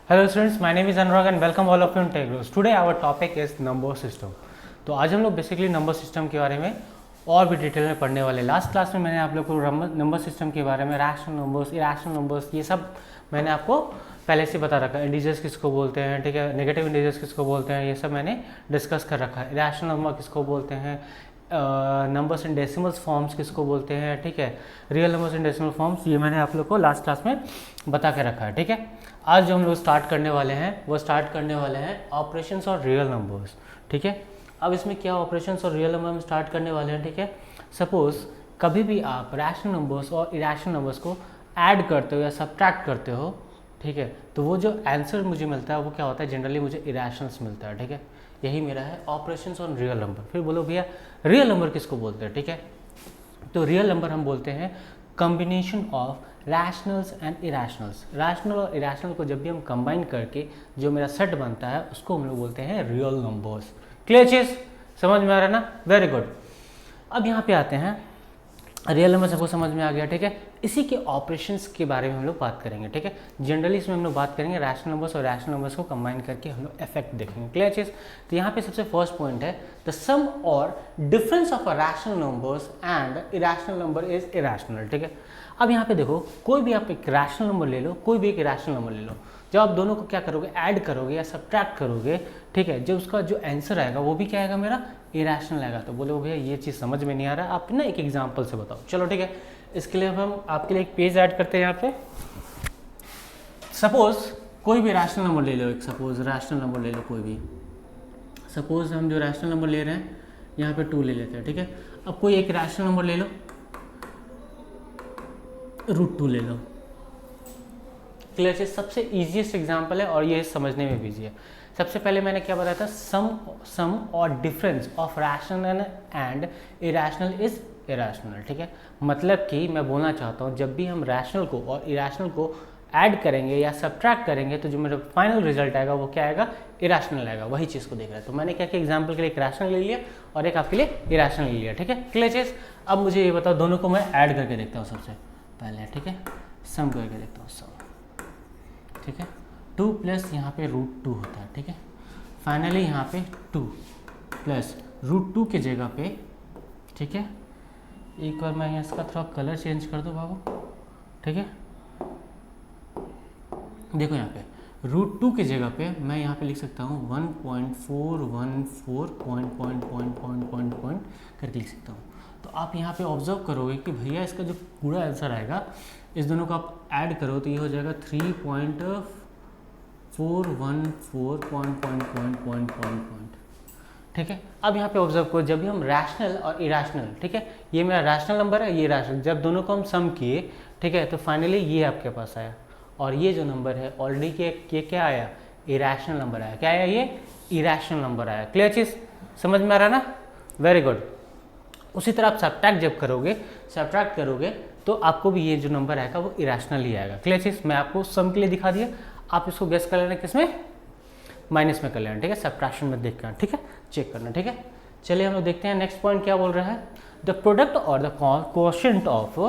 Hello students, my name is Anurag and welcome all of you in TechGrows. Today our topic is number system. तो आज हम लोग basically number system के बारे में और भी डिटेल में पढ़ने वाले। लास्ट क्लास में मैंने आप लोग को नंबर सिस्टम के बारे में रैशनल नंबर्स, इरैशनल नंबर्स, ये सब मैंने आपको पहले से बता रखा है। इंटीजर्स किसको बोलते हैं, ठीक है, नेगेटिव इंटीजर्स किसको बोलते हैं, ये सब मैंने डिस्कस कर रखा है। इरैशनल नंबर किसको बोलते हैं, नंबर्स इन डेसिमल्स फॉर्म्स किसको बोलते हैं, ठीक है, real numbers in decimal forms, ये मैंने आप लोग को लास्ट क्लास में बता के रखा है। ठीक है, आज जो हम लोग स्टार्ट करने वाले हैं वो स्टार्ट करने वाले हैं ऑपरेशंस और रियल नंबर्स। ठीक है, अब इसमें क्या ऑपरेशंस और रियल नंबर में स्टार्ट करने वाले हैं। ठीक है, सपोज कभी भी आप रैशनल नंबर्स और इरैशनल नंबर्स को ऐड करते हो या सब्ट्रैक्ट करते हो, ठीक है, तो वो जो आंसर मुझे मिलता है वो क्या होता है, जनरली मुझे इरैशनल्स मिलता है। ठीक है, यही मेरा है ऑपरेशंस ऑन रियल नंबर। फिर बोलो भैया रियल नंबर किसको बोलते हैं। ठीक है, तो रियल नंबर हम बोलते हैं combination of rationals and irrationals. Rational और इरैशनल को जब भी हम कंबाइन करके जो मेरा सेट बनता है उसको हम लोग बोलते हैं रियल नंबर्स। क्लियर चीज, समझ में आ रहा है ना, वेरी गुड। अब यहाँ पे आते हैं, रियल नंबर सबको समझ में आ गया। ठीक है, इसी के ऑपरेशंस के बारे में हम लोग बात करेंगे। ठीक है, जनरली इसमें हम लोग बात करेंगे रैशनल नंबर्स और रैशनल नंबर्स को कंबाइन करके हम लोग इफेक्ट देखेंगे। क्लियर चीज, तो यहाँ पे सबसे फर्स्ट पॉइंट है द सम और difference of a rational numbers and irrational number is irrational. ठीक है, अब यहाँ पे देखो, कोई भी आप एक रैशनल नंबर ले लो, कोई भी एक इरैशनल नंबर ले लो, जब आप दोनों को क्या करोगे, ऐड करोगे या सब्ट्रैक्ट करोगे, ठीक है, जब उसका जो आंसर आएगा वो भी क्या आएगा, मेरा इरैशनल आएगा। तो बोलो भैया ये चीज़ समझ में नहीं आ रहा, आप ना एक एग्जांपल से बताओ। चलो ठीक है, इसके लिए हम आपके लिए एक पेज ऐड करते हैं यहाँ पे। सपोज कोई भी रैशनल नंबर ले लो, एक सपोज रैशनल नंबर ले लो कोई भी। सपोज हम जो रैशनल नंबर ले रहे हैं यहाँ पे 2 ले लेते हैं। ठीक है, अब कोई एक रैशनल नंबर ले लो, √2 ले लो। क्लियर है, सबसे इजीएस्ट एग्जांपल है और ये समझने में भी ईजी है। सबसे पहले मैंने क्या बताया था, सम और difference of rational and irrational is irrational. ठीक है, मतलब कि मैं बोलना चाहता हूँ जब भी हम रैशनल को और इरैशनल को ऐड करेंगे या सब्ट्रैक्ट करेंगे तो जो मेरा फाइनल रिजल्ट आएगा वो क्या आएगा, इरैशनल आएगा। वही चीज़ को देख रहा है। तो मैंने क्या किया, एग्जाम्पल के लिए एक रैशनल ले लिया और एक आपके लिए इरैशनल ले लिया। ठीक है, क्लियर चीज़। अब मुझे ये बताओ, दोनों को मैं ऐड करके देखता हूँ सबसे पहले। ठीक है, सम करके देखता हूँ, सम। ठीक है, 2 प्लस यहाँ पे √2 होता है। ठीक है, फाइनली यहाँ पे 2 प्लस √2 के जगह पे, ठीक है, एक बार मैं इसका थोड़ा कलर चेंज कर दूँ बाबू। ठीक है, देखो यहाँ पे √2 की जगह पे मैं यहाँ पे लिख सकता हूँ 1.414 पॉइंट करके लिख सकता हूँ। तो आप यहाँ पे ऑब्जर्व करोगे कि भैया इसका जो पूरा आंसर आएगा, इस दोनों को आप ऐड करो तो ये हो जाएगा 3.414 . ठीक है, अब यहाँ पे ऑब्जर्व करो, जब भी हम रैशनल और इरैशनल, ठीक है, ये मेरा रैशनल नंबर है, ये रैशनल, जब दोनों को हम सम किए, ठीक है, तो फाइनली ये आपके पास आया और ये जो नंबर है ऑलरेडी ये क्या आया, इरैशनल नंबर आया। क्या आया, ये इरैशनल नंबर आया। क्लियर चीज़, समझ में आ रहा ना, वेरी गुड। उसी तरह आप सब्ट्रैक्ट करोगे तो आपको भी ये जो नंबर आएगा वो इरैशनल ही आएगा। क्लियर चीज़, मैं आपको सम के लिए दिखा दिया, आप इसको गेस कर लेना किस में, माइनस में कर लेना। ठीक है, सब्ट्रैक्शन में देख कर, ठीक है, चेक करना। ठीक है, चलिए हम लोग देखते हैं नेक्स्ट पॉइंट क्या बोल रहा है, द प्रोडक्ट और the quotient of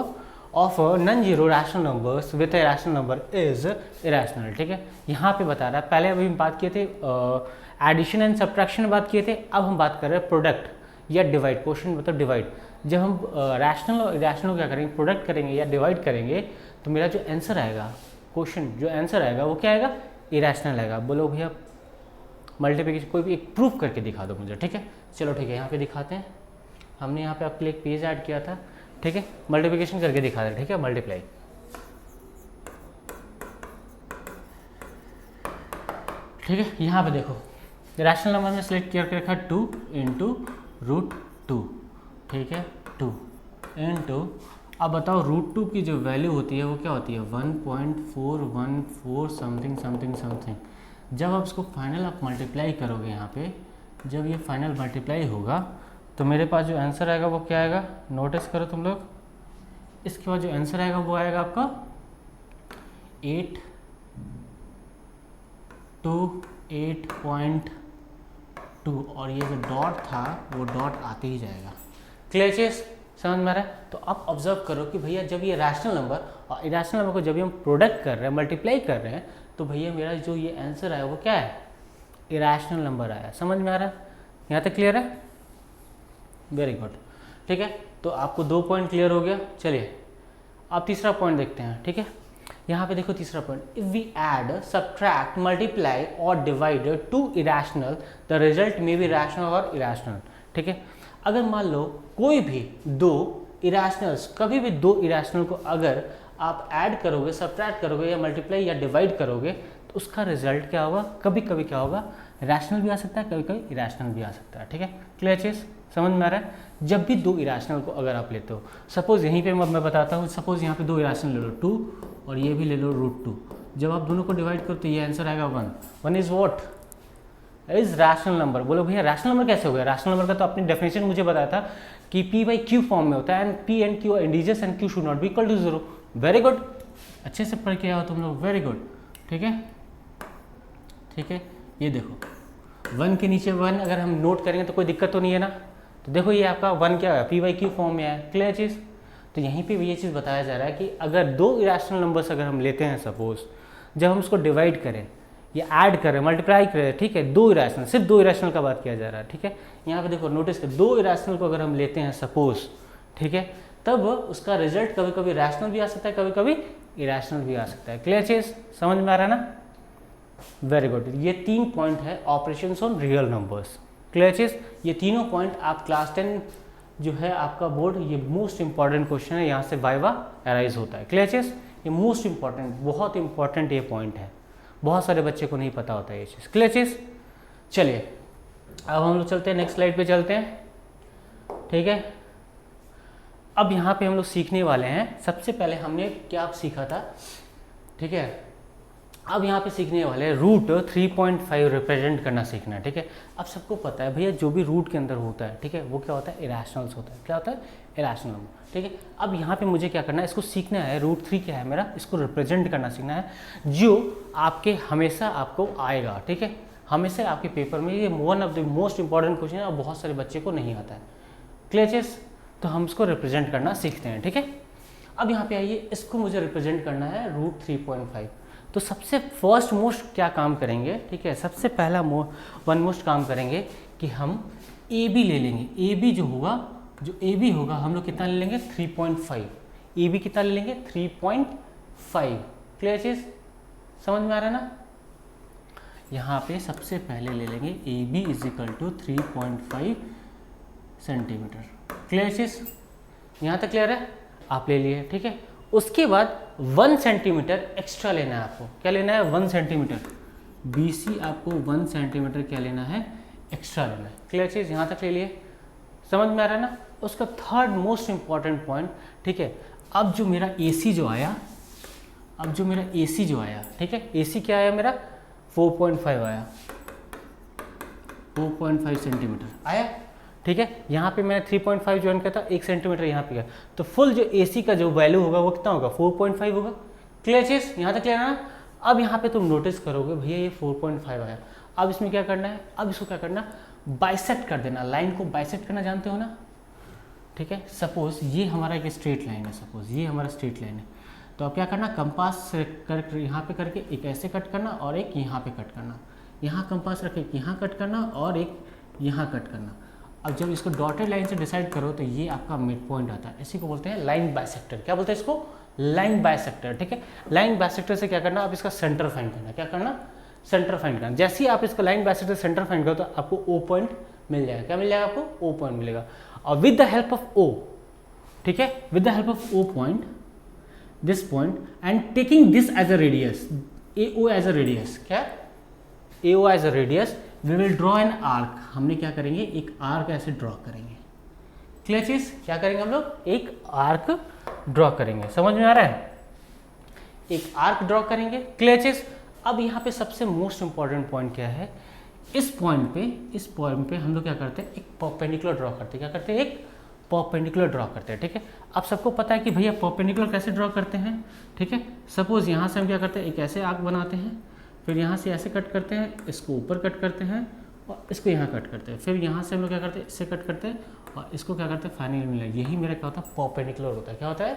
non zero rational numbers with a rational number is irrational. ठीक है, यहाँ पे बता रहा है, पहले अभी हम बात किए थे एडिशन एंड सब्ट्रैक्शन बात किए थे, अब हम बात कर रहे हैं प्रोडक्ट या डिवाइड। क्वोशिएंट मतलब डिवाइड। जब हम रैशनल और इरैशनल क्या करेंगे, प्रोडक्ट करेंगे या डिवाइड करेंगे तो मेरा जो आंसर आएगा, क्वोशिएंट जो आंसर आएगा वो क्या आएगा, इरैशनल आएगा। बोलो भैया मल्टीप्लिकेशन कोई भी एक प्रूफ करके दिखा दो मुझे। ठीक है, चलो ठीक है, यहाँ पे दिखाते हैं। हमने यहाँ पे आपके लिए एक पेज ऐड किया था। ठीक है, मल्टीप्लिकेशन करके दिखा दे। ठीक है, मल्टीप्लाई। ठीक है, यहाँ पे देखो रैशनल नंबर में सिलेक्ट करके रखा 2 इंटू √2। ठीक है, 2 इंटू, अब बताओ √2 की जो वैल्यू होती है वो क्या होती है, 1.414 समथिंग। जब आप इसको फाइनल आप मल्टीप्लाई करोगे, यहाँ पे जब ये फाइनल मल्टीप्लाई होगा तो मेरे पास जो आंसर आएगा वो क्या आएगा, नोटिस करो तुम लोग। इसके बाद जो आंसर आएगा वो आएगा आपका 828.2 और ये जो डॉट था वो डॉट आते ही जाएगा। क्लियर चीज, समझ में आ रहा है। तो आप ऑब्जर्व करो कि भैया जब ये रैशनल नंबर और इरैशनल नंबर को जब हम प्रोडक्ट कर रहे हैं, मल्टीप्लाई कर रहे हैं, तो भैया मेरा जो ये आंसर आया वो क्या है, इरेशनल नंबर आया। समझ में आ रहा है, यहाँ तक क्लियर है? वेरी गुड, ठीक है। तो आपको 2 पॉइंट क्लियर हो गया। चलिए अब तीसरा पॉइंट देखते हैं, ठीक है। यहाँ पे देखो तीसरा point, if we add, subtract, multiply और divide two irrational the result may be rational और इरेशनल, ठीक है। अगर मान लो कोई भी दो इरेशनल्स, कभी भी दो इरेशनल को अगर आप ऐड करोगे, सब्ट्रैक्ट करोगे या मल्टीप्लाई या डिवाइड करोगे तो उसका रिजल्ट क्या होगा, कभी कभी क्या होगा, रैशनल भी आ सकता है, कभी कभी इरेशनल भी आ सकता है, ठीक है। क्लियर चीज़ समझ में आ रहा है? जब भी दो इरेशनल को अगर आप लेते हो, सपोज यहीं पे मैं बताता हूँ, सपोज यहाँ पे दो इरेशनल ले लो 2 और ये भी ले लो √2, जब आप दोनों को डिवाइड करो तो ये आंसर आएगा 1 is what, is rational number. बोलो भैया रैशनल नंबर कैसे हो गया? रैशनल नंबर का तो आपने डेफिनेशन मुझे बताया था कि p/q फॉर्म में होता है, and p and q integers and q should not be equal to 0। Very good, अच्छे से पढ़ के आओ तुम लोग, वेरी गुड, ठीक है, ठीक है। ये देखो 1 के नीचे 1 अगर हम नोट करेंगे तो कोई दिक्कत तो नहीं है ना। तो देखो ये आपका 1 क्या है, p/q फॉर्म में है। क्लियर चीज़? तो यहीं पे भी ये चीज़ बताया जा रहा है कि अगर दो इरेशनल नंबर्स अगर हम लेते हैं, सपोज जब हम उसको डिवाइड करें या ऐड करें, मल्टीप्लाई करें, ठीक है, दो इरेशनल, सिर्फ दो इरेशनल का बात किया जा रहा है, ठीक है। यहाँ पे देखो नोटिस कर, दो इरेशनल को अगर हम लेते हैं सपोज, ठीक है, तब उसका रिजल्ट कभी कभी रैशनल भी आ सकता है, कभी कभी इरेशनल भी आ सकता है। क्लियर चीज़ समझ में आ रहा है ना? Very good. ये 3 पॉइंट है operations on real numbers. Clear चीज़? ये तीनों पॉइंट आप क्लास 10 जो है आपका बोर्ड, ये मोस्ट इंपॉर्टेंट क्वेश्चन है, यहाँ से वाइवा अराइज होता है। क्लियर चीज़? ये मोस्ट इंपॉर्टेंट, बहुत इंपॉर्टेंट ये पॉइंट है, बहुत सारे बच्चे को नहीं पता होता है ये चीज़। क्लियर चीज़? चलिए अब हम लोग चलते हैं, नेक्स्ट स्लाइड पे चलते हैं, ठीक है। अब यहाँ पे हम लोग सीखने वाले हैं, सबसे पहले हमने क्या सीखा था, ठीक है। अब यहाँ पे सीखने वाले हैं रूट 3.5 रिप्रेजेंट करना सीखना है, ठीक है। अब सबको पता है भैया जो भी रूट के अंदर होता है, ठीक है, वो क्या होता है, इरेशनल्स होता है। क्या होता है? इरेशनल नंबर, ठीक है। अब यहाँ पे मुझे क्या करना है, इसको सीखना है, √3 क्या है मेरा, इसको रिप्रेजेंट करना सीखना है, जो आपके हमेशा आपको आएगा, ठीक है। हमेशा आपके पेपर में ये one of the most important question है और बहुत सारे बच्चे को नहीं आता है। क्लियर चीज़? तो हम इसको रिप्रेजेंट करना सीखते हैं, ठीक है। अब यहाँ पे आइए, इसको मुझे रिप्रेजेंट करना है √3.5। तो सबसे फर्स्ट मोस्ट क्या काम करेंगे, ठीक है, सबसे पहला वन मोस्ट काम करेंगे कि हम ए बी ले लेंगे। ए बी जो होगा, जो ए बी होगा हम लोग कितना ले लेंगे, 3.5। ए बी कितना ले लेंगे, 3.5। क्लियर चीज़ समझ में आ रहा है ना? यहाँ पे सबसे पहले ले लेंगे A B is equal to 3.5 centimetre. Clear चीज़? यहाँ तक क्लियर है? आप ले लिए, ठीक है। उसके बाद 1 सेंटीमीटर एक्स्ट्रा लेना है आपको। क्या लेना है? 1 सेंटीमीटर। BC आपको 1 सेंटीमीटर क्या लेना है, एक्स्ट्रा लेना है। क्लियर चीज़? यहाँ तक ले लिए, समझ में आ रहा है ना? उसका थर्ड मोस्ट इंपॉर्टेंट पॉइंट, ठीक है, अब जो मेरा AC जो आया, अब जो मेरा AC जो आया, ठीक है, AC क्या आया मेरा, 4.5 आया, 4.5 सेंटीमीटर आया, ठीक है। यहाँ पे मैंने 3.5 ज्वाइन किया था, 1 सेंटीमीटर यहाँ पे गया, तो फुल जो AC का जो वैल्यू होगा वो कितना होगा, 4.5 होगा। क्लियर चीज़? यहाँ तक क्लियर है ना? अब यहाँ पे तुम नोटिस करोगे भैया ये 4.5 आया, अब इसमें क्या करना है, अब इसको क्या करना, बाइसेक्ट कर देना। लाइन को बाइसेक्ट करना जानते हो ना, ठीक है। सपोज ये हमारा एक स्ट्रेट लाइन है, सपोज ये हमारा स्ट्रेट लाइन है, तो अब क्या करना, कंपास कर यहाँ पे करके एक ऐसे कट करना और एक यहाँ पे कट करना, यहाँ कंपास रख के यहाँ कट करना और एक यहाँ कट करना। अब जब इसको डॉटेड लाइन से डिसाइड करो तो ये आपका मिड पॉइंट आता है, इसी को बोलते हैं लाइन बाइसेक्टर। क्या बोलते हैं इसको? लाइन बाइसेक्टर, ठीक है। लाइन बाइसेक्टर से क्या करना, आप इसका सेंटर फाइंड करना। क्या करना? सेंटर फाइंड करना। जैसे ही आप इसका लाइन बाइसेक्टर सेंटर फाइंड करो तो आपको O पॉइंट मिल जाएगा। क्या मिल जाएगा आपको? O पॉइंट मिलेगा। और with the help of O, ठीक है, with the help of O point, this point, and taking this as a radius, AO as a radius, क्या AO as a radius, we will draw an arc. हमने क्या करेंगे, एक arc ऐसे draw करेंगे। Clear चीज? क्या करेंगे हम लोग, एक आर्क ड्रॉ करेंगे। समझ में आ रहा है? एक आर्क ड्रॉ करेंगे। क्लियर चीज? अब यहाँ पे सबसे मोस्ट इंपॉर्टेंट पॉइंट क्या है, इस पॉइंट पे हम लोग क्या करते हैं, एक परपेंडिकुलर ड्रॉ करते हैं। क्या करते हैं? एक परपेंडिकुलर ड्रॉ करते हैं, ठीक है। अब सबको पता है कि भैया परपेंडिकुलर कैसे ड्रॉ करते हैं, ठीक है। सपोज यहाँ से हम क्या करते हैं, एक ऐसे आर्क बनाते हैं, फिर यहाँ से ऐसे कट करते हैं, इसको ऊपर कट करते हैं और इसको यहाँ कट करते हैं, फिर यहाँ से हम लोग क्या करते हैं, इससे कट करते हैं और इसको क्या करते हैं, फाइनली मिला। यही मेरा क्या होता है, परपेंडिकुलर होता है। क्या होता है?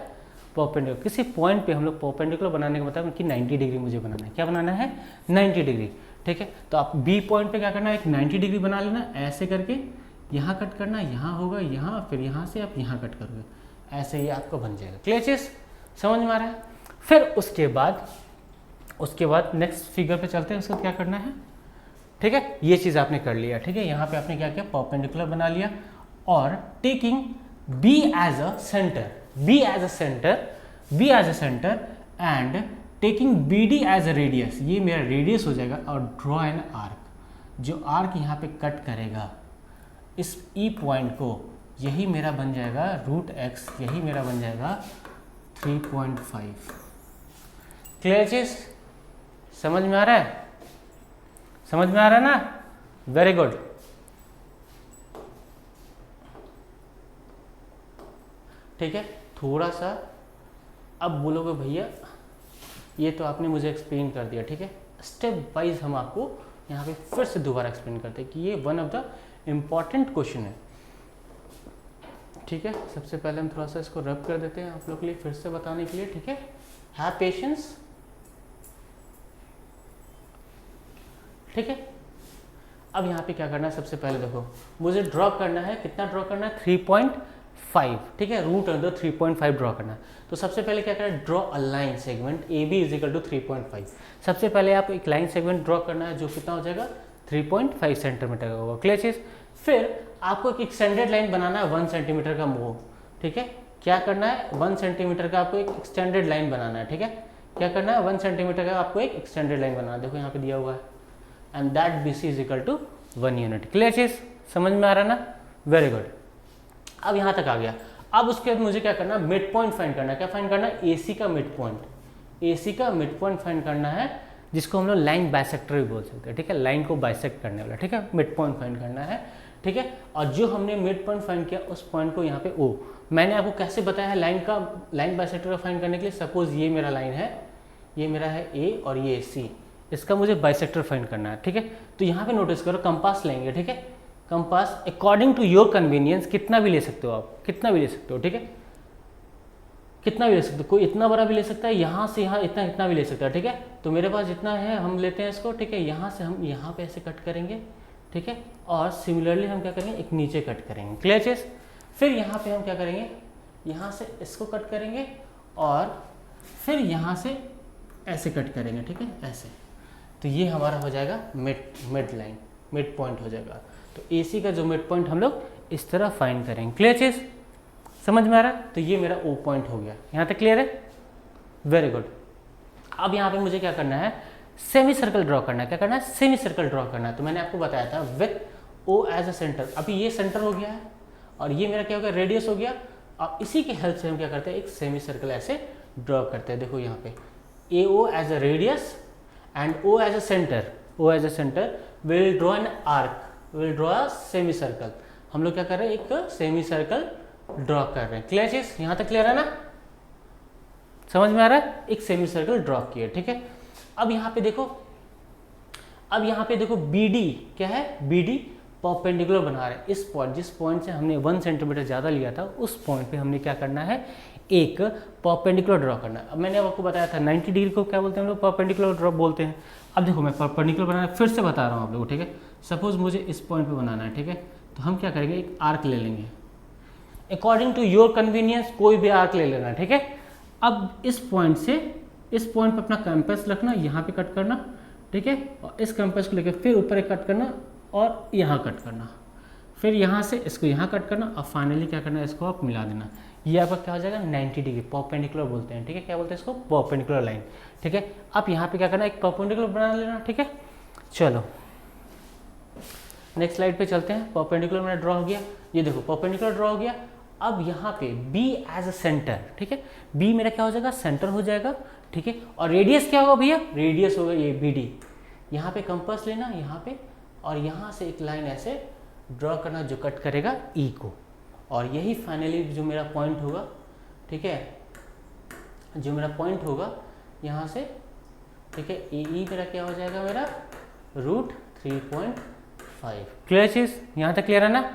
परपेंडिकुलर, किसी पॉइंट पे हम लोग परपेंडिकुलर बनाने का मतलब कि 90 डिग्री मुझे बनाना है। क्या बनाना है? 90 डिग्री। ठीक है, तो आप बी पॉइंट पे क्या करना है, एक 90 डिग्री बना लेना, ऐसे करके यहाँ कट करना, यहाँ होगा यहाँ, फिर यहाँ से आप यहाँ कट करोगे, ऐसे ये आपका बन जाएगा। क्लियर चीज, समझ में आ रहा है? फिर उसके बाद नेक्स्ट फिगर पे चलते हैं, उसको क्या करना है। ठीक है, ये चीज़ आपने कर लिया। ठीक है, यहाँ पे आपने क्या किया, परपेंडिकुलर बना लिया, और taking B as a centre, B as a centre and taking B D as a radius, ये मेरा रेडियस हो जाएगा, और ड्रॉ एन आर्क, जो आर्क यहाँ पे कट करेगा इस ई पॉइंट को, यही मेरा बन जाएगा रूट एक्स, यही मेरा बन जाएगा 3.5। क्लियर चीज, समझ में आ रहा है? समझ में आ रहा है ना? Very good. ठीक है, थोड़ा सा अब बोलोगे भैया ये तो आपने मुझे एक्सप्लेन कर दिया। ठीक है, स्टेप वाइज हम आपको यहाँ पे फिर से दोबारा एक्सप्लेन करते हैं कि ये one of the important question है। ठीक है, सबसे पहले हम थोड़ा सा इसको रब कर देते हैं आप लोग के लिए फिर से बताने के लिए। ठीक है, हैव पेशेंस। ठीक है, अब यहाँ पे क्या करना है, सबसे पहले देखो मुझे ड्रॉ करना है, कितना ड्रॉ करना है, 3.5। ठीक है, रूट अंडर 3.5 ड्रॉ करना है। तो सबसे पहले क्या करना है, draw a line segment A B is equal to 3.5। सबसे पहले आप एक लाइन सेगमेंट ड्रॉ करना है जो कितना हो जाएगा, 3.5 सेंटीमीटर का होगा। क्लियर चीज, फिर आपको एक एक्सटेंडेड लाइन बनाना है 1 सेंटीमीटर का मूव। ठीक है, क्या करना है, 1 सेंटीमीटर का आपको एक एक्सटेंडेड लाइन बनाना है। ठीक है, क्या करना है, 1 सेंटीमीटर का आपको एक एक्सटेंडेड लाइन बनाना है, देखो यहाँ पे दिया हुआ है, and that B C is equal to 1 unit. Clear चीज, समझ में आ रहा है ना? Very good. अब यहाँ तक आ गया। अब उसके बाद मुझे क्या करना है, मिड पॉइंट फाइंड करना है। क्या फाइंड करना है, एसी का मिड पॉइंट, एसी का मिड पॉइंट फाइंड करना है, जिसको हम लोग लाइन बाइसेक्टर भी बोल सकते हैं। ठीक है, लाइन को बाइसेक्ट करने वाला। ठीक है, मिड पॉइंट फाइंड करना है। ठीक है, और जो हमने मिड पॉइंट फाइंड किया उस पॉइंट को यहाँ पे ओ, मैंने आपको कैसे बताया है लाइन बाइसेक्टर का फाइंड करने के लिए। सपोज ये मेरा लाइन है, ये मेरा है ए और ये सी, इसका मुझे बाइसेक्टर फाइंड करना है। ठीक है, तो यहाँ पे नोटिस करो कंपास लेंगे। ठीक है, compass according to your convenience कितना भी ले सकते हो आप, कितना भी ले सकते हो। ठीक है, कितना भी ले सकते हो, कोई इतना बड़ा भी ले सकता है, यहाँ से यहाँ इतना भी ले सकता है। ठीक है, तो मेरे पास जितना है हम लेते हैं इसको। ठीक है, यहाँ से हम यहाँ पे ऐसे कट करेंगे। ठीक है, और सिमिलरली हम क्या करेंगे, एक नीचे कट करेंगे। क्लियर चीज, फिर यहाँ पे हम क्या करेंगे, यहाँ से इसको कट करेंगे, और फिर यहाँ से ऐसे कट करेंगे। ठीक है, ऐसे, तो ये हमारा हो जाएगा मिड लाइन, मिड पॉइंट हो जाएगा। तो एसी का जो मिड पॉइंट हम लोग इस तरह फाइंड करेंगे। क्लियर चीज, समझ में आ रहा है? तो ये मेरा ओ पॉइंट हो गया। यहाँ तक क्लियर है? Very good. अब यहाँ पे मुझे क्या करना है, सेमी सर्कल ड्रॉ करना है। क्या करना है, सेमी सर्कल ड्रॉ करना है। तो मैंने आपको बताया था with O as a centre. अभी ये सेंटर हो गया है, और ये मेरा क्या हो गया, रेडियस हो गया। अब इसी की हेल्प से हम क्या करते हैं, एक सेमी सर्कल ऐसे ड्रॉ करते हैं। देखो यहाँ पे A O as a radius and O as a center will draw an arc, will draw a semi circle। हम लोग क्या कर रहे हैं, एक सेमी सर्कल ड्रॉ कर रहे हैं। क्लियर चीज, यहाँ तक क्लियर है ना? समझ में आ रहा है? एक सेमी सर्कल ड्रॉ किया। ठीक है, अब यहाँ पे देखो, BD क्या है, BD परपेंडिकुलर बना रहे हैं। इस पॉइंट, जिस पॉइंट से हमने 1 सेंटीमीटर ज़्यादा लिया था, उस पॉइंट पे हमने क्या करना है, एक परपेंडिकुलर ड्रॉ करना है। अब मैंने आपको बताया था 90 डिग्री को क्या बोलते हैं हम लोग, परपेंडिकुलर ड्रॉ बोलते हैं। अब देखो मैं परपेंडिकुलर बनाना फिर से बता रहा हूँ आप लोगों को। ठीक है, सपोज मुझे इस पॉइंट पे बनाना है। ठीक है, तो हम क्या करेंगे, एक आर्क ले लेंगे, अकॉर्डिंग टू योर कन्वीनियंस कोई भी आर्क ले लेना। ठीक है, अब इस पॉइंट से इस पॉइंट पे अपना कंपास रखना, यहाँ पे कट करना। ठीक है, और इस कंपास को लेकर फिर ऊपर एक कट करना, और यहाँ कट करना, फिर यहाँ से इसको यहाँ कट करना, और फाइनली क्या करना है, इसको आप मिला देना। ये आपका क्या हो जाएगा, 90 डिग्री परपेंडिकुलर बोलते हैं। ठीक है, क्या बोलते हैं इसको, परपेंडिकुलर लाइन। ठीक है, अब यहाँ पे क्या करना है, एक परपेंडिकुलर बना लेना। ठीक है, चलो नेक्स्ट स्लाइड पे चलते हैं। परपेंडिकुलर मैंने ड्रॉ हो गया, ये देखो परपेंडिकुलर ड्रॉ हो गया। अब यहाँ पे B एज अ सेंटर। ठीक है, B मेरा क्या हो जाएगा, सेंटर हो जाएगा। ठीक है, और रेडियस क्या होगा भैया, रेडियस होगा ये BD। यहाँ पे कंपास लेना, यहाँ पे, और यहाँ से एक लाइन ऐसे ड्रॉ करना जो कट करेगा E को, और यही फाइनली जो मेरा पॉइंट होगा। ठीक है, जो मेरा पॉइंट होगा यहाँ से। ठीक है, E मेरा क्या हो जाएगा, मेरा रूट 3.5। क्लियर चीज, यहाँ तक क्लियर है ना?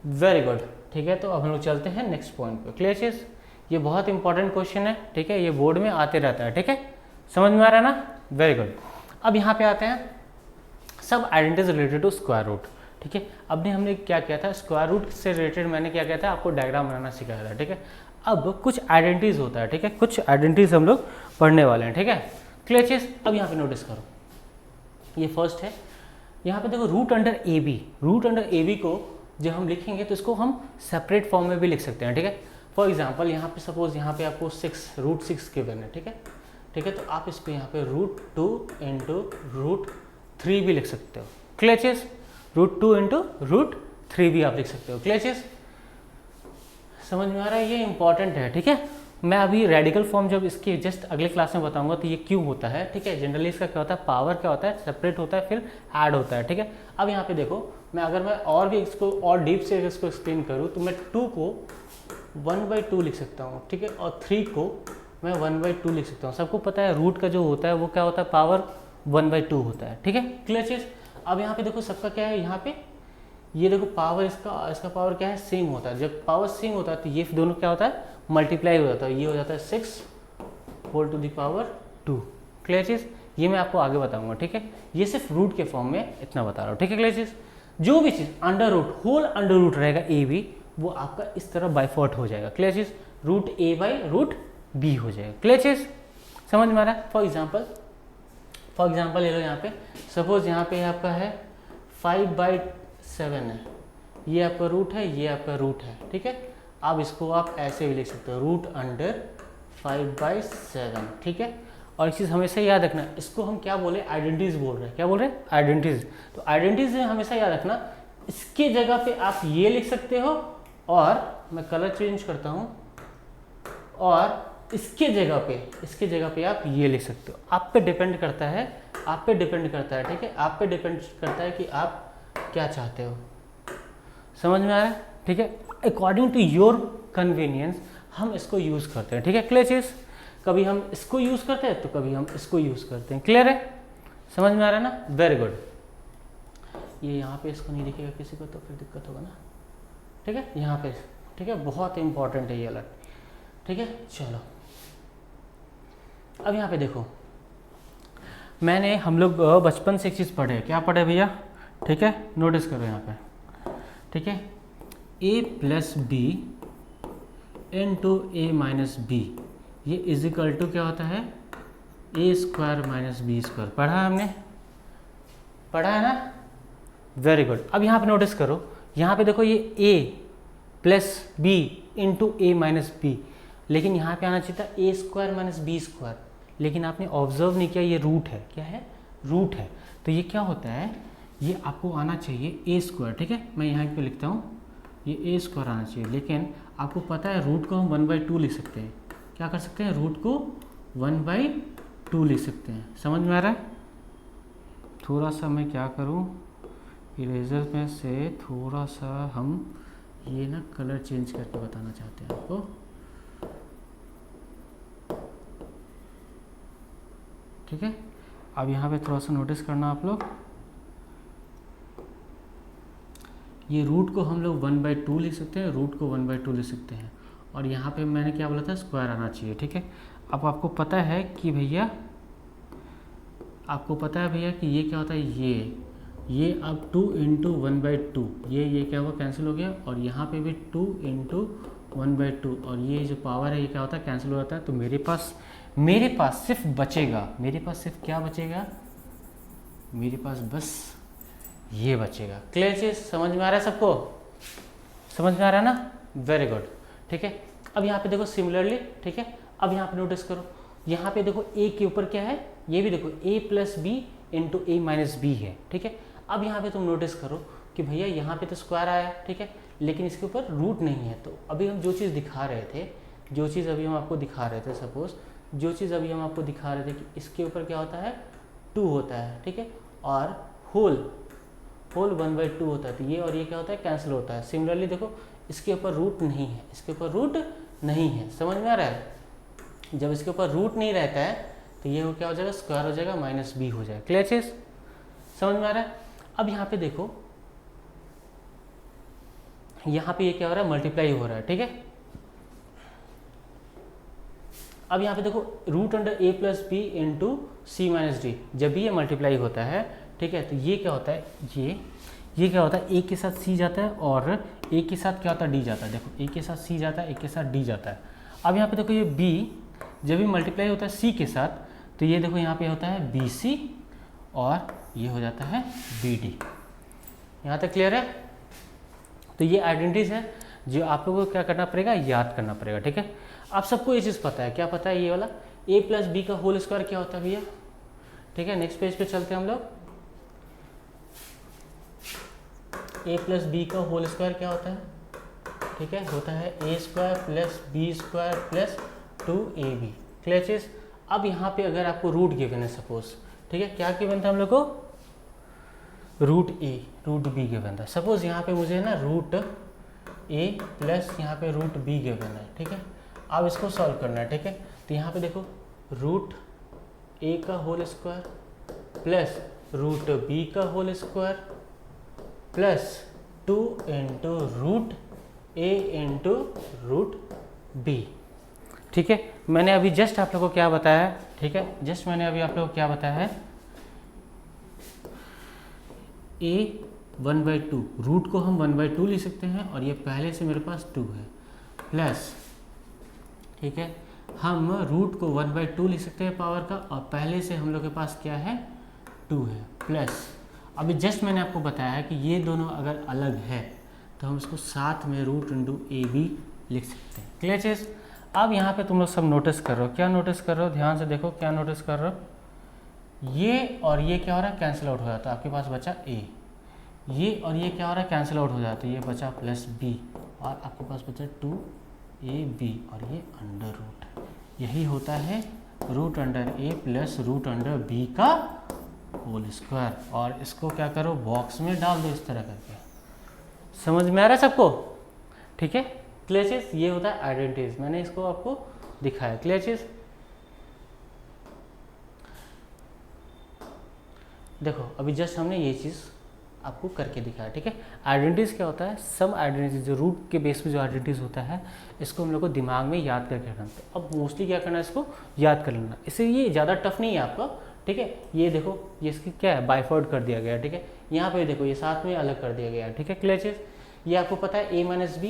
Very good. ठीक है, तो अब हम लोग चलते हैं नेक्स्ट पॉइंट पे। क्लियर चीज, ये बहुत इंपॉर्टेंट क्वेश्चन है, ठीक है, ये बोर्ड में आते रहता है, ठीक है, समझ में आ रहा है ना, वेरी गुड। अब यहाँ पे आते हैं सब identities related to square root, ठीक है। अभी हमने क्या किया था, स्क्वायर रूट से रिलेटेड मैंने क्या किया था, आपको डायग्राम बनाना सिखाया था, ठीक है। अब कुछ आइडेंटिटीज होता है, ठीक है, कुछ आइडेंटिटीज हम लोग पढ़ने वाले हैं, ठीक है, क्लियर चीज। अब यहाँ पे नोटिस करो, ये फर्स्ट है, यहाँ पे देखो root under A B, root under A B को जब हम लिखेंगे तो इसको हम सेपरेट फॉर्म में भी लिख सकते हैं, ठीक है। फॉर एग्जाम्पल यहाँ पे सपोज यहाँ पे आपको रूट सिक्स गिवन है, ठीक है, ठीक है, तो आप इसको यहाँ पे √2 इंटू √3 भी लिख सकते हो, क्लियर चीज, √2 इंटू √3 भी आप लिख सकते हो, क्लियर चीज, समझ में आ रहा है, ये इंपॉर्टेंट है, ठीक है। मैं अभी रेडिकल फॉर्म जब इसके जस्ट अगले क्लास में बताऊंगा तो ये क्यों होता है, ठीक है। जनरली इसका क्या होता है, पावर क्या होता है, सेपरेट होता है फिर ऐड होता है, ठीक है। अब यहाँ पे देखो, अगर मैं और भी इसको और डीप से इसको एक्सप्लेन करूँ तो मैं 2 को 1/2 लिख सकता हूँ, ठीक है, और 3 को मैं 1/2 लिख सकता हूँ। सबको पता है रूट का जो होता है वो क्या होता है, पावर 1/2 होता है, ठीक है, क्लियर चीज। अब यहाँ पे देखो सबका क्या है, यहाँ पे ये देखो पावर इसका पावर क्या है, सेम होता है। जब पावर सेम होता है तो ये दोनों क्या होता है, मल्टीप्लाई हो जाता है, ये हो जाता है 6 whole to the power 2, clear चीज। ये मैं आपको आगे बताऊंगा, ठीक है, ये सिर्फ रूट के फॉर्म में इतना बता रहा हूँ, ठीक है, क्लियर चीज। जो भी चीज under root, whole under root रहेगा ए बी, वो आपका इस तरह बाइफॉर्ट हो जाएगा, क्लियर चीज, √a/√b हो जाएगा, क्लियर चीज, समझ में आ रहा है। फॉर एग्जाम्पल ले लो, यहाँ पे सपोज यहाँ पे आपका है 5/7 है, ये आपका रूट है, ये आपका रूट है, ठीक है। अब इसको आप ऐसे भी लिख सकते हो, रूट अंडर 5/7, ठीक है। और एक चीज़ हमेशा याद रखना, इसको हम क्या बोले, आइडेंटिटीज बोल रहे हैं, क्या बोल रहे हैं, आइडेंटिटीज। तो आइडेंटिटीज में हमेशा याद रखना, इसके जगह पे आप ये लिख सकते हो, और मैं कलर चेंज करता हूँ, और इसके जगह पे आप ये लिख सकते हो। आप पे डिपेंड करता है, ठीक है, आप पे डिपेंड करता है कि आप क्या चाहते हो, समझ में आ रहा है, ठीक है। अकॉर्डिंग टू योर कन्वीनियंस हम इसको यूज करते हैं, ठीक है, क्लियर चीज। कभी हम इसको यूज करते हैं तो कभी हम इसको यूज करते हैं, क्लियर है, समझ में आ रहा है ना, वेरी गुड। ये यहाँ पे इसको नहीं दिखेगा किसी को तो फिर दिक्कत होगा ना, ठीक है, यहाँ पे, ठीक है, बहुत इंपॉर्टेंट है ये अलग, ठीक है। चलो अब यहाँ पे देखो, हम लोग बचपन से एक चीज़ पढ़े, क्या पढ़े भैया, ठीक है, नोटिस करो यहाँ पे, ठीक है, a+b इंटू a-b, ये इजिकल टू क्या होता है, a² - b², पढ़ा हमने, पढ़ा है ना, वेरी गुड। अब यहाँ पे नोटिस करो, यहाँ पे देखो ये a+b इंटू a-b, लेकिन यहाँ पे आना चाहिए था a² - b², लेकिन आपने ऑब्जर्व नहीं किया, ये रूट है, क्या है, रूट है, तो ये क्या होता है, ये आपको आना चाहिए a², ठीक है, मैं यहाँ पे लिखता हूँ, ये a² आना चाहिए, लेकिन आपको पता है रूट को हम 1/2 लिख सकते हैं, क्या कर सकते हैं, रूट को 1/2 लिख सकते हैं, समझ में आ रहा है। थोड़ा सा मैं क्या करूँ, इरेजर में से थोड़ा सा हम ये ना कलर चेंज करके बताना चाहते हैं आपको, ठीक है। अब यहाँ पे थोड़ा सा नोटिस करना आप लोग, ये रूट को हम लोग 1/2 लिख सकते हैं, रूट को 1/2 लिख सकते हैं, और यहाँ पे मैंने क्या बोला था, स्क्वायर आना चाहिए, ठीक है। अब आपको पता है कि भैया, कि ये क्या होता है, ये अब 2 इंटू 1/2, ये क्या हुआ, कैंसिल हो गया, और यहाँ पे भी 2 इंटू 1/2, और ये जो पावर है ये क्या होता है, कैंसिल हो जाता है। तो मेरे पास सिर्फ बचेगा, क्या बचेगा, मेरे पास बस ये बचेगा, क्लियर चीज, समझ में आ रहा है सबको, समझ में आ रहा है ना, वेरी गुड, ठीक है। अब यहाँ पे देखो सिमिलरली, ठीक है, अब यहाँ पे नोटिस करो, यहाँ पे देखो a के ऊपर क्या है, ये भी देखो a+b इंटू a-b है, ठीक है। अब यहाँ पे तुम नोटिस करो कि भैया यहाँ पे तो स्क्वायर आया, ठीक है, लेकिन इसके ऊपर रूट नहीं है। तो अभी हम जो चीज़ दिखा रहे थे, सपोज जो चीज़ अभी हम आपको दिखा रहे थे कि इसके ऊपर क्या होता है, 2 होता है, ठीक है, और होल 1/2 होता है, तो ये और ये क्या होता है, कैंसिल होता है। सिमिलरली देखो, इसके ऊपर रूट नहीं है, समझ में आ रहा है। जब इसके ऊपर रूट नहीं रहता है तो ये क्या हो जाएगा, स्क्वायर हो जाएगा, -b हो जाएगा, क्लियर चीज, समझ में आ रहा है। अब यहाँ पे देखो, यहाँ पे ये क्या हो रहा है, मल्टीप्लाई हो रहा है, ठीक है, अब यहाँ पे देखो रूट अंडर ए प्लस बी इंटू सी माइनस डी, जब भी ये मल्टीप्लाई होता है, ठीक है, तो ये क्या होता है, ये क्या होता है, ए के साथ सी जाता है और ए के साथ क्या होता है, डी जाता है। देखो ए के साथ सी जाता है, ए के साथ डी जाता है। अब यहाँ पे देखो ये बी जब भी मल्टीप्लाई होता है सी के साथ, तो ये देखो यहाँ पे होता है बी सी और ये हो जाता है बी डी। यहाँ तक क्लियर है? तो ये आइडेंटिटीज है जो आप लोगों को क्या करना पड़ेगा, याद करना पड़ेगा, ठीक है। आप सबको ये चीज़ पता है, क्या पता है, ये वाला ए प्लस बी का होल स्क्वायर क्या होता है भैया, ठीक है। नेक्स्ट पेज पे चलते हैं हम लोग। ए प्लस बी का होल स्क्वायर क्या होता है, ठीक है, होता है A square plus B square plus 2ab। Clear चीज? अब यहाँ पे अगर आपको रूट गिवन है सपोज, ठीक है, क्या गिवन था हम लोग को, root A root B given था। सपोज यहाँ पे मुझे ना रूट ए प्लस यहाँ पे रूट बी गिवन है, ठीक है। अब इसको सॉल्व करना है, ठीक है। तो यहाँ पे देखो रूट ए का whole square plus root B का whole square plus 2 into root A into root B, ठीक है। मैंने अभी जस्ट आप लोगों को क्या बताया है, ठीक है, जस्ट मैंने अभी आप लोगों को क्या बताया है, a 1/2 रूट को हम 1/2 लिख सकते हैं और ये पहले से मेरे पास 2 है प्लस, ठीक है, हम रूट को 1/2 लिख सकते हैं पावर का और पहले से हम लोग के पास क्या है, 2 है प्लस, अभी जस्ट मैंने आपको बताया है कि ये दोनों अगर अलग है तो हम इसको साथ में रूट इंटू ए बी लिख सकते हैं। क्लियर चीज? अब यहाँ पे तुम लोग सब नोटिस कर रहे हो, क्या नोटिस कर रहे हो, ध्यान से देखो क्या नोटिस कर रहे हो, ये और ये क्या हो रहा है, कैंसिल आउट हो जाता है, आपके पास बचा ए, ये और ये क्या हो रहा है, कैंसिल आउट हो जाता है, ये बचा प्लस बी और आपके पास बचा 2ab और ये अंडर रूट, यही होता है रूट अंडर ए प्लस रूट अंडर बी का होल स्क्वायर। और इसको क्या करो, बॉक्स में डाल दो इस तरह करके। समझ में आ रहा है सबको? ठीक है, क्लियर चीज? ये होता है आइडेंटिटीज, मैंने इसको आपको दिखाया। क्लियर चीज? देखो अभी जस्ट हमने ये चीज़ आपको करके दिखाया, ठीक है। आइडेंटिटीज क्या होता है, सम आइडेंटिटीज जो रूट के बेस पे जो आइडेंटिटीज होता है, इसको हम लोग को दिमाग में याद करके रखना। तो अब मोस्टली क्या करना है, इसको याद कर लेना, इससे ये ज़्यादा टफ नहीं है आपका, ठीक है। ये देखो ये इसकी क्या है, बाइफर्ड कर दिया गया है, ठीक है। यहाँ पे देखो ये साथ में अलग कर दिया गया है, ठीक है। क्लियर चीज? ये आपको पता है ए माइनस बी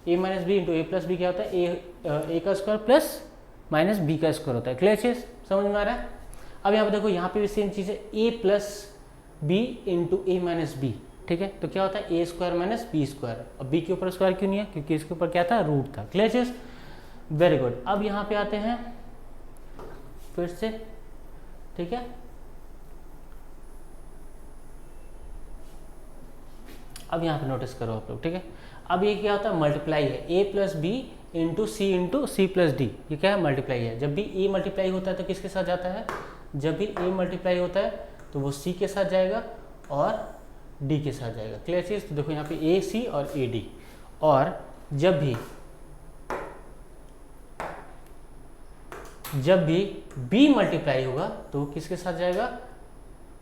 इंटू ए प्लस बी क्या होता है, ए का स्क्वायर प्लस माइनस बी का स्क्वायर होता है। क्लियर चीज? समझ में आ रहा है? अब यहाँ पे देखो यहाँ पे भी सेम चीज़ है, A plus B into A minus B, ठीक है। तो क्या होता है, A square minus B square. अब बी के ऊपर स्क्वायर क्यों नहीं है, क्योंकि इसके ऊपर क्या था, रूट था। क्लियर चीज? Very good. अब यहाँ पे आते हैं फिर से, ठीक है। अब यहाँ पे नोटिस करो आप लोग, ठीक है। अब ये क्या होता है, मल्टीप्लाई है, A plus B into C plus D, ये क्या है, मल्टीप्लाई है। जब भी ए मल्टीप्लाई होता है तो किसके साथ जाता है, जब भी ए मल्टीप्लाई होता है तो वो सी के साथ जाएगा और डी के साथ जाएगा। क्लियर चीज? तो देखो यहाँ पे ए सी और ए डी, और जब भी बी मल्टीप्लाई होगा तो किसके साथ जाएगा,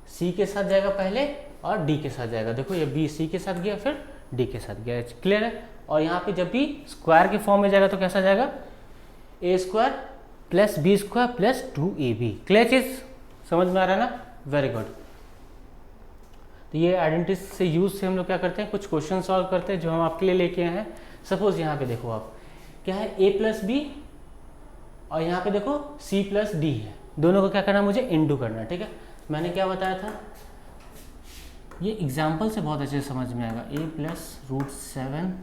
सी के साथ जाएगा पहले और डी के साथ जाएगा। देखो ये बी सी के साथ गया फिर डी के साथ गया। क्लियर है? और यहाँ पे जब भी स्क्वायर के फॉर्म में जाएगा तो कैसा जाएगा, A square plus B square plus 2ab। Clear चीज? समझ में आ रहा है ना? Very good. तो ये आइडेंटिटी से यूज से हम लोग क्या करते हैं, कुछ क्वेश्चन सॉल्व करते हैं जो हम आपके लिए लेके आए हैं। सपोज यहाँ पे देखो आप क्या है, ए प्लस बी और यहाँ पे देखो सी प्लस डी है, दोनों को क्या करना है, मुझे इंटू करना है, ठीक है। मैंने क्या बताया था, ये एग्जाम्पल से बहुत अच्छे से समझ में आएगा। ए प्लस रूट 7,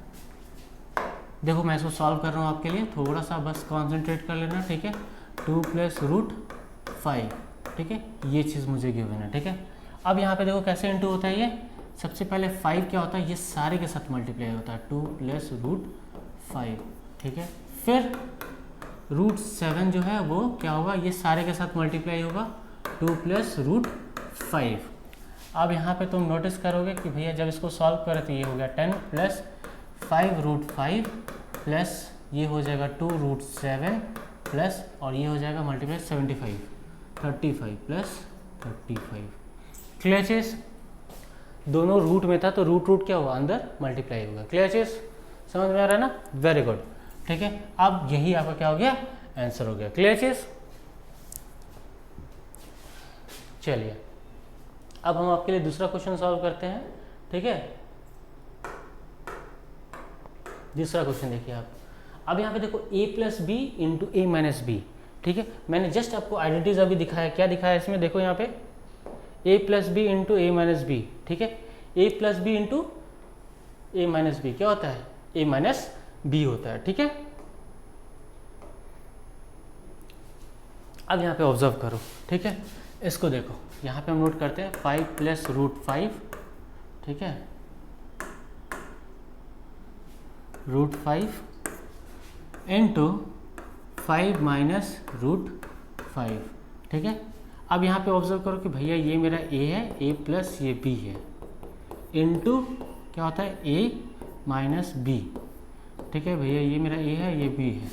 देखो मैं इसको सॉल्व कर रहा हूँ आपके लिए, थोड़ा सा बस कॉन्सेंट्रेट कर लेना, ठीक है। 2 प्लस रूट 5, ठीक है, ये चीज़ मुझे गिवन है, ठीक है। अब यहाँ पे देखो कैसे इंटू होता है, ये सबसे पहले 5 क्या होता है, ये सारे के साथ मल्टीप्लाई होता है, 2 प्लस रूट 5, ठीक है। फिर रूट 7 जो है वो क्या होगा, ये सारे के साथ मल्टीप्लाई होगा, 2 प्लस रूट 5। अब यहाँ पे तुम नोटिस करोगे कि भैया जब इसको सॉल्व करें तो ये हो गया 10 प्लस 5 रूट 5 प्लस ये हो जाएगा 2 रूट 7 प्लस और ये हो जाएगा मल्टीप्लाई 75, 35 प्लस 35। क्लियर चीज? दोनों रूट में था तो रूट क्या हुआ, अंदर मल्टीप्लाई होगा। क्लियर चीज? समझ में आ रहा है ना? वेरी गुड, ठीक है। अब यही आपका क्या हो गया, आंसर हो गया। क्लियर चीज? चलिए अब हम आपके लिए दूसरा क्वेश्चन सॉल्व करते हैं। ठीक है, दूसरा क्वेश्चन देखिए आप। अब यहाँ पे देखो a plus B into A minus B. ठीक है, मैंने जस्ट आपको आइडेंटिटीज अभी दिखाया, क्या दिखाया इसमें, देखो यहाँ पे a plus B into A minus B. ठीक है, a plus B into A minus B क्या होता है, a माइनस बी होता है। ठीक है, अब यहाँ पे ऑब्जर्व करो। ठीक है, इसको देखो, यहाँ पे हम नोट करते हैं 5 प्लस रूट 5। ठीक है, रूट 5 इंटू 5 माइनस रूट 5। ठीक है, अब यहाँ पे ऑब्जर्व करो कि भैया ये मेरा a है, a प्लस ये b है, इंटू क्या होता है a माइनस b। ठीक है भैया, ये मेरा a है, ये b है,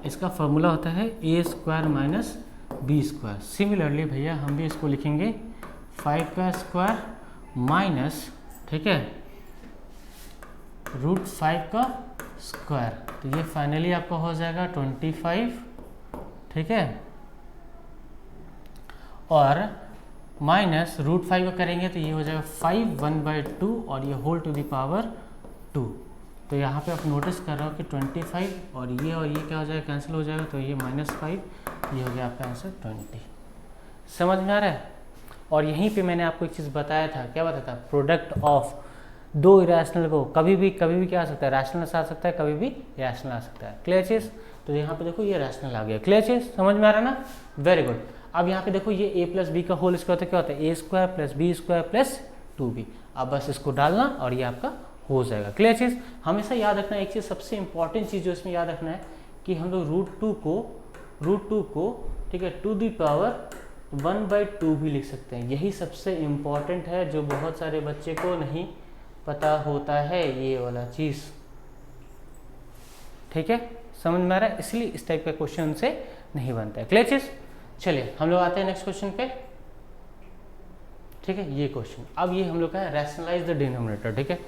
इसका फॉर्मूला होता है a square minus b square. Similarly भैया हम भी इसको लिखेंगे 5 का स्क्वायर माइनस, ठीक है, रूट 5 का स्क्वायर। तो ये फाइनली आपका हो जाएगा 25। ठीक है, और माइनस रूट 5 का करेंगे तो ये हो जाएगा 5 1/2 और ये होल टू द पावर 2। तो यहाँ पे आप नोटिस कर रहे हो कि 25 और ये क्या हो जाएगा, कैंसिल हो जाएगा, तो ये -5, ये हो गया आपका आंसर 20। समझ में आ रहा है? और यहीं पे मैंने आपको एक चीज़ बताया था, क्या बताया था, प्रोडक्ट ऑफ दो इरेशनल को कभी भी क्या आ सकता है, रैशनल आ सकता है, कभी भी इरेशनल आ सकता है। क्लियर चीज़? तो यहाँ पे देखो ये रैशनल आ गया। क्लियर चीज़? समझ में आ रहा है ना? Very good. अब यहाँ पे देखो ये a प्लस बी का होल स्क्वायर तो क्या होता है, a square plus B square plus 2b। अब बस इसको डालना और ये आपका हो जाएगा। क्लियर चीज़? हमेशा याद रखना एक चीज़, सबसे इंपॉर्टेंट चीज़ जो इसमें याद रखना है कि हम लोग रूट टू को ठीक है टू दी पावर 1/2 भी लिख सकते हैं। यही सबसे इम्पॉर्टेंट है जो बहुत सारे बच्चे को नहीं पता होता है, ये वाला चीज़। ठीक है, समझ में आ रहा है? इसलिए इस टाइप का क्वेश्चन से नहीं बनता है। क्लियर चीज़? चलिए हम लोग आते हैं नेक्स्ट क्वेश्चन पे। ठीक है, ये क्वेश्चन अब ये हम लोग का है रैशनलाइज द डिनोमिनेटर। ठीक है,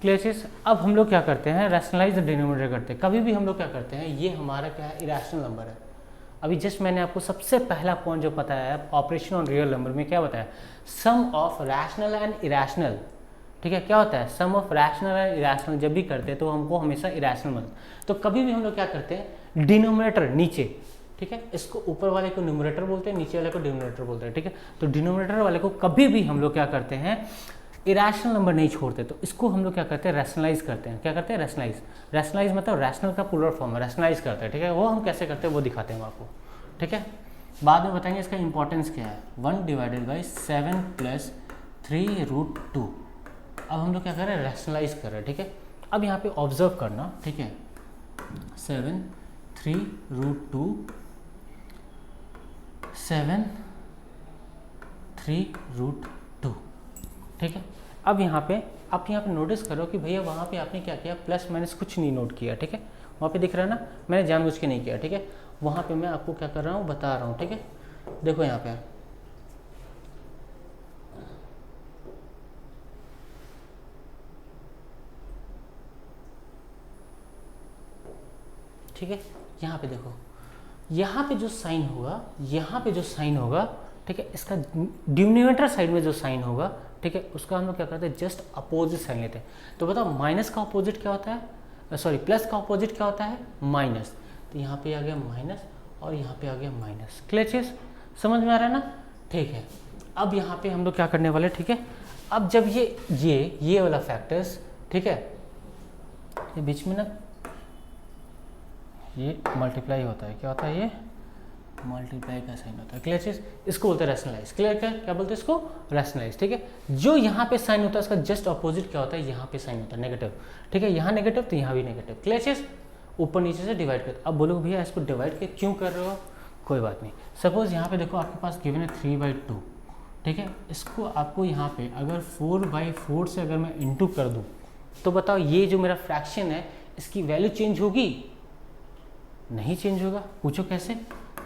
क्लियर चीज़? अब हम लोग क्या करते हैं, रैशनलाइज द डिनोमिनेटर करते हैं। कभी भी हम लोग क्या करते हैं, ये हमारा क्या है, इरेशनल नंबर है। अभी जस्ट मैंने आपको सबसे पहला पॉइंट जो बताया है ऑपरेशन ऑन रियल नंबर में, क्या बताया, सम ऑफ रैशनल एंड इरेशनल। ठीक है, क्या होता है, सम ऑफ रैशनल एंड इरेशनल जब भी करते हैं तो हमको हमेशा इरेशनल मिलता है। तो कभी भी हम लोग क्या करते हैं, डिनोमिनेटर नीचे, ठीक है, इसको ऊपर वाले को न्यूमरेटर बोलते हैं, नीचे वाले को डिनोमिनेटर बोलते हैं। ठीक है, तो डिनोमिनेटर वाले को कभी भी हम लोग क्या करते हैं, इरेशनल नंबर नहीं छोड़ते, तो इसको हम लोग क्या करते हैं, रैशनलाइज करते हैं। क्या करते हैं, रैशनलाइज मतलब रैशनल का प्लूरल फॉर्म है, रैशनलाइज करते हैं। ठीक है, वो हम कैसे करते हैं वो दिखाते हैं आपको। ठीक है, बाद में बताएंगे इसका इंपॉर्टेंस क्या है। 1/7 + 3√2। अब हम लोग क्या कर रहे हैं, रैशनलाइज कर रहे हैं। ठीक है, अब यहाँ पे ऑब्जर्व करना। ठीक है, 7 3√2 7 3√2। ठीक है, अब यहाँ पे आप नोटिस करो कि भैया वहाँ पे आपने क्या किया, प्लस माइनस कुछ नहीं नोट किया। ठीक है, वहाँ पे दिख रहा है ना, मैंने जानबूझ के नहीं किया। ठीक है, वहाँ पे मैं आपको क्या कर रहा हूँ, बता रहा हूँ। ठीक है, देखो यहाँ पे ठीक है, यहाँ पे देखो, यहाँ पे जो साइन होगा, यहाँ पे जो साइन होगा, ठीक है, इसका डिनोमिनेटर साइड में जो साइन होगा, ठीक है, उसका हम लोग क्या करते हैं, जस्ट अपोजिट साइन लेते हैं। तो बताओ माइनस का अपोजिट क्या होता है, सॉरी प्लस का अपोजिट क्या होता है, माइनस। तो यहाँ पे आ गया माइनस और यहाँ पे आ गया माइनस। क्लियर चीज़? समझ में आ रहा है ना? ठीक है, अब यहाँ पे हम लोग क्या करने वाले, ठीक है, अब जब ये वाला फैक्टर्स, ठीक है, ये बीच में ना ये मल्टीप्लाई होता है, क्या होता है, ये मल्टीप्लाई का साइन होता है। क्लियर चीज़? इसको बोलते हैं रैशनलाइज। क्लियर? क्या बोलते हैं इसको, रैशनलाइज। ठीक है, जो यहाँ पे साइन होता है उसका जस्ट अपोजिट क्या होता है, यहाँ पे साइन होता है नेगेटिव। ठीक है, यहाँ नेगेटिव तो यहाँ भी नेगेटिव। क्लियर चीज़? ऊपर नीचे से डिवाइड कर। अब बोलो भैया इसको डिवाइड के क्यों कर रहे हो, कोई बात नहीं। सपोज यहाँ पे देखो आपके पास गिवन है 3/2। ठीक है, इसको आपको यहाँ पे अगर 4/4 से अगर मैं इंटू कर दूँ तो बताओ ये जो मेरा फ्रैक्शन है इसकी वैल्यू चेंज होगी, नहीं चेंज होगा। पूछो कैसे?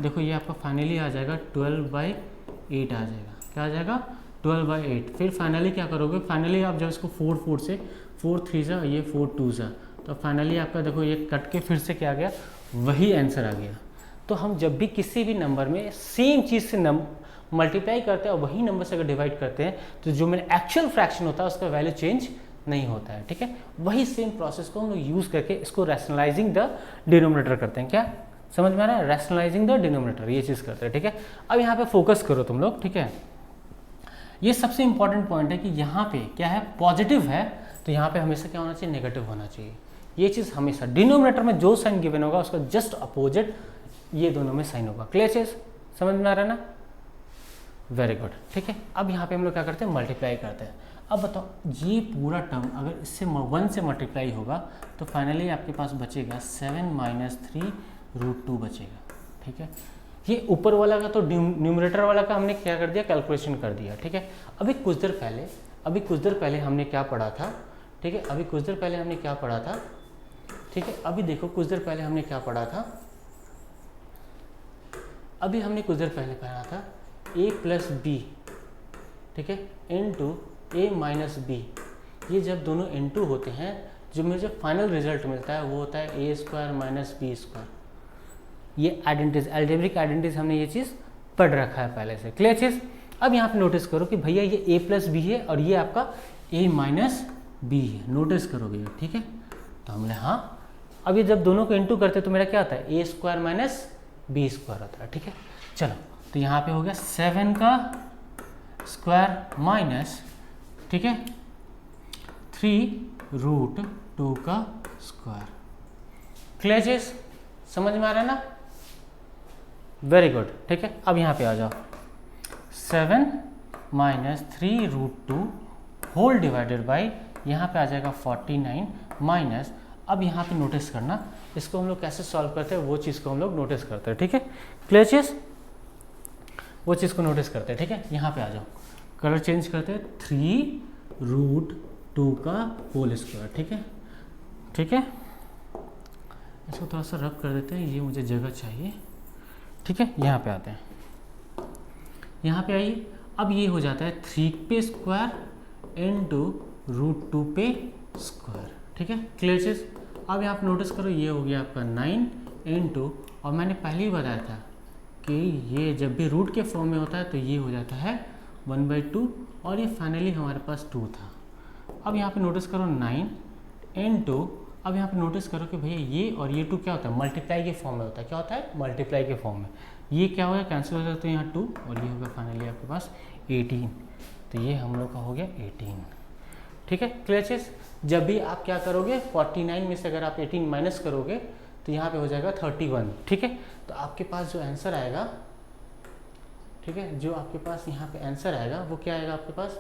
देखो ये आपका फाइनली आ जाएगा 12/8 आ जाएगा। क्या आ जाएगा, 12/8। फिर फाइनली क्या करोगे, फाइनली आप जब इसको 4 से 4 3 जा, ये 4 2 जा, तो फाइनली आपका देखो ये कट के फिर से क्या आ गया, वही आंसर आ गया। तो हम जब भी किसी भी नंबर में सेम चीज़ से मल्टीप्लाई करते हैं और वही नंबर से अगर डिवाइड करते हैं तो जो मेरा एक्चुअल फ्रैक्शन होता है उसका वैल्यू चेंज नहीं होता है, ठीक है। वही सेम प्रोसेस को हम लोग यूज़ करके इसको रैशनलाइजिंग द डिनोमिनेटर करते हैं। क्या समझ में आ रहा है? रैशनलाइजिंग द डिनोमिनेटर, ये चीज़ करते हैं, ठीक है। अब यहाँ पे फोकस करो तुम लोग, ठीक है। ये सबसे इंपॉर्टेंट पॉइंट है कि यहाँ पे क्या है, पॉजिटिव है तो यहाँ पे हमेशा क्या होना चाहिए, नेगेटिव होना चाहिए। ये चीज़ हमेशा डिनोमिनेटर में जो साइन गिवन होगा उसका जस्ट अपोजिट ये दोनों में साइन होगा। क्लियर चीज, समझ में आ रहा है ना? वेरी गुड, ठीक है। अब यहाँ पे हम लोग क्या करते हैं, मल्टीप्लाई करते हैं। अब बताओ ये पूरा टर्म अगर इससे 1 से मल्टीप्लाई होगा तो फाइनली आपके पास बचेगा 7 - 3√2 बचेगा, ठीक है। ये ऊपर वाला का तो न्यूमरेटर वाला का हमने क्या कर दिया, कैलकुलेशन कर दिया, ठीक है। अभी कुछ देर पहले हमने क्या पढ़ा था, ठीक है। अभी कुछ देर पहले हमने क्या पढ़ा था, ठीक है। अभी देखो कुछ देर पहले हमने क्या पढ़ा था, अभी हमने कुछ देर पहले पढ़ा था a + b, ठीक है, इनटू a - b। ये जब दोनों इनटू होते हैं जो मुझे फाइनल रिजल्ट मिलता है वो होता है a² - b²। ये आइडेंटिटीज, अलजेब्रिक आइडेंटिटीज हमने ये चीज़ पढ़ रखा है पहले से। क्लियर चीज़। अब यहाँ पे नोटिस करो कि भैया ये a + b है और ये आपका a - b है, नोटिस करोगे, ठीक है। तो हमने हाँ, अब ये जब दोनों को इनटू करते तो मेरा क्या आता है, a² - b² होता है, ठीक है। चलो तो यहाँ पे हो गया 7 का स्क्वायर माइनस, ठीक है, 3√2 का स्क्वायर। क्लियर चीज, समझ में आ रहा है ना? वेरी गुड, ठीक है। अब यहाँ पे आ जाओ, 7 - 3√2 होल डिवाइडेड बाई, यहाँ पे आ जाएगा 49 माइनस, अब यहाँ पे नोटिस करना इसको हम लोग कैसे सॉल्व करते हैं वो चीज़ को हम लोग नोटिस करते हैं, ठीक है। क्लियर चीज, वो चीज़ को नोटिस करते हैं, ठीक है। यहाँ पे आ जाओ, कलर चेंज करते हैं, 3√2 का होल स्क्वायर, ठीक है, ठीक है। इसको थोड़ा सा रब कर देते हैं, ये मुझे जगह चाहिए, ठीक है। यहाँ पे आते हैं, यहाँ पे आइए। अब ये हो जाता है 3 पे स्क्वायर इनटू √2 पे स्क्वायर, ठीक है। क्लियर चीज। अब यहाँ पे नोटिस करो, ये हो गया आपका 9 इनटू, और मैंने पहले ही बताया था कि ये जब भी रूट के फॉर्म में होता है तो ये हो जाता है 1/2, और ये फाइनली हमारे पास 2 था। अब यहाँ पे नोटिस करो 9 इनटू, अब यहाँ पे नोटिस करो कि भैया ये और ये 2 क्या होता है, मल्टीप्लाई के फॉर्म में होता है। क्या होता है, मल्टीप्लाई के फॉर्म में। ये क्या होगा, कैंसिल हो जाता है यहाँ 2, और ये होगा फाइनली आपके पास 18। तो ये हम लोग का हो गया 18, ठीक है। क्लियर चीज। जब भी आप क्या करोगे, 49 में से अगर आप 18 माइनस करोगे तो यहाँ पे हो जाएगा 31, ठीक है। तो आपके पास जो आंसर आएगा, ठीक है, जो आपके पास यहाँ पे आंसर आएगा वो क्या आएगा आपके पास,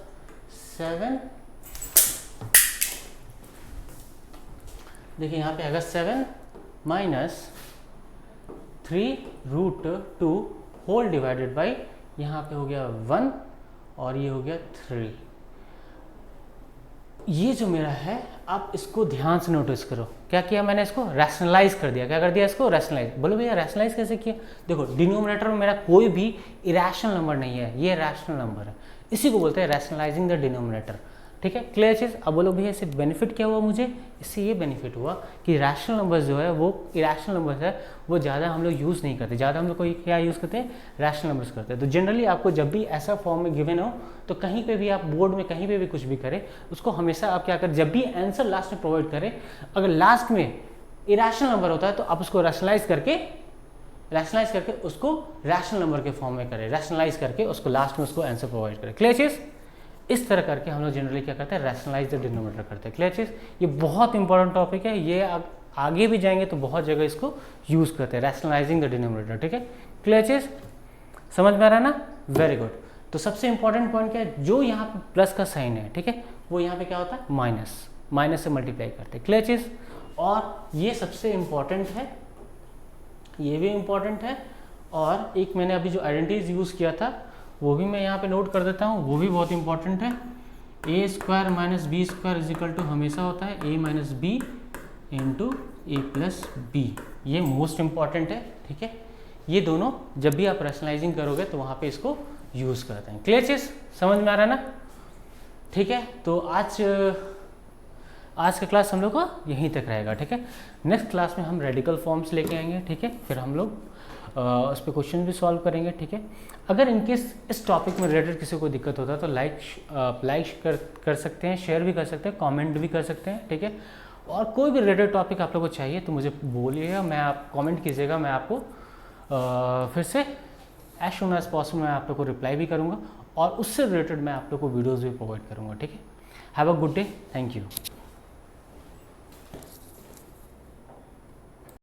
7, देखिए यहाँ पे आएगा 7 - 3√2 होल डिवाइडेड बाई, यहाँ पे हो गया 1 और ये हो गया 3। ये जो मेरा है, आप इसको ध्यान से नोटिस करो, क्या किया मैंने, इसको रैशनलाइज कर दिया। क्या कर दिया, इसको रैशनलाइज। बोलो भैया रैशनलाइज कैसे किया? देखो डिनोमिनेटर में मेरा कोई भी इरेशनल नंबर नहीं है, ये रैशनल नंबर है, इसी को बोलते हैं रैशनलाइजिंग द डिनोमिनेटर, ठीक है। क्लियर चीज। अब बोलो भैया इससे बेनिफिट क्या हुआ मुझे, इससे ये बेनिफिट हुआ कि रैशनल नंबर्स जो है वो इरेशनल नंबर्स है वो ज़्यादा हम लोग यूज़ नहीं करते, ज़्यादा हम लोग को क्या यूज़ करते हैं, रैशनल नंबर्स करते हैं। तो जनरली आपको जब भी ऐसा फॉर्म में गिवन हो तो कहीं पे भी आप बोर्ड में कहीं पे भी कुछ भी करें, उसको हमेशा आप क्या करें, जब भी आंसर लास्ट में प्रोवाइड करें, अगर लास्ट में इरेशनल नंबर होता है तो आप उसको रैशनलाइज करके उसको रैशनल नंबर के फॉर्म में करें, रैशनलाइज करके उसको लास्ट में उसको आंसर प्रोवाइड करें। क्लियर चीज़। इस तरह करके हम लोग जनरली क्या करते हैं, रैशनलाइज द डिनोमिनेटर करते हैं। क्लियर चीज़। ये बहुत इंपॉर्टेंट टॉपिक है, ये आगे भी जाएंगे तो बहुत जगह इसको यूज़ करते हैं, रैशनलाइजिंग द डिनोमिनेटर, ठीक है। क्लियर चीज़, समझ में आ रहा है ना? Very good. तो सबसे इंपॉर्टेंट पॉइंट क्या है, जो यहाँ पे प्लस का साइन है, ठीक है, वो यहाँ पे क्या होता है, माइनस से मल्टीप्लाई करते हैं। क्लियर चीज़। और ये सबसे इंपॉर्टेंट है, ये भी इंपॉर्टेंट है, और एक मैंने अभी जो आइडेंटिटीज यूज़ किया था वो भी मैं यहाँ पे नोट कर देता हूँ, वो भी बहुत इंपॉर्टेंट है। a² - b² इजिकल टू हमेशा होता है a - b into a + b, ये मोस्ट इंपॉर्टेंट है, ठीक है। ये दोनों जब भी आप रैशनलाइजिंग करोगे तो वहाँ पे इसको यूज़ करते हैं। क्लियर चीज़, समझ में आ रहा है ना? ठीक है। तो आज का क्लास हम लोग का यहीं तक रहेगा, ठीक है। नेक्स्ट क्लास में हम रेडिकल फॉर्म्स लेके आएंगे, ठीक है। फिर हम लोग उस पर क्वेश्चन भी सॉल्व करेंगे, ठीक है। अगर इनकेस इस टॉपिक में रिलेटेड किसी को दिक्कत होता है तो लाइक कर सकते हैं, शेयर भी कर सकते हैं, कमेंट भी कर सकते हैं, ठीक है। और कोई भी रिलेटेड टॉपिक आप लोग को चाहिए तो मुझे बोलिएगा, मैं आप कमेंट कीजिएगा, मैं आपको फिर से एज सून एज पॉसिबल मैं आप लोग को रिप्लाई भी करूँगा और उससे रिलेटेड मैं आप लोग को वीडियोज़ भी प्रोवाइड करूँगा, ठीक है। Have a good day, thank you.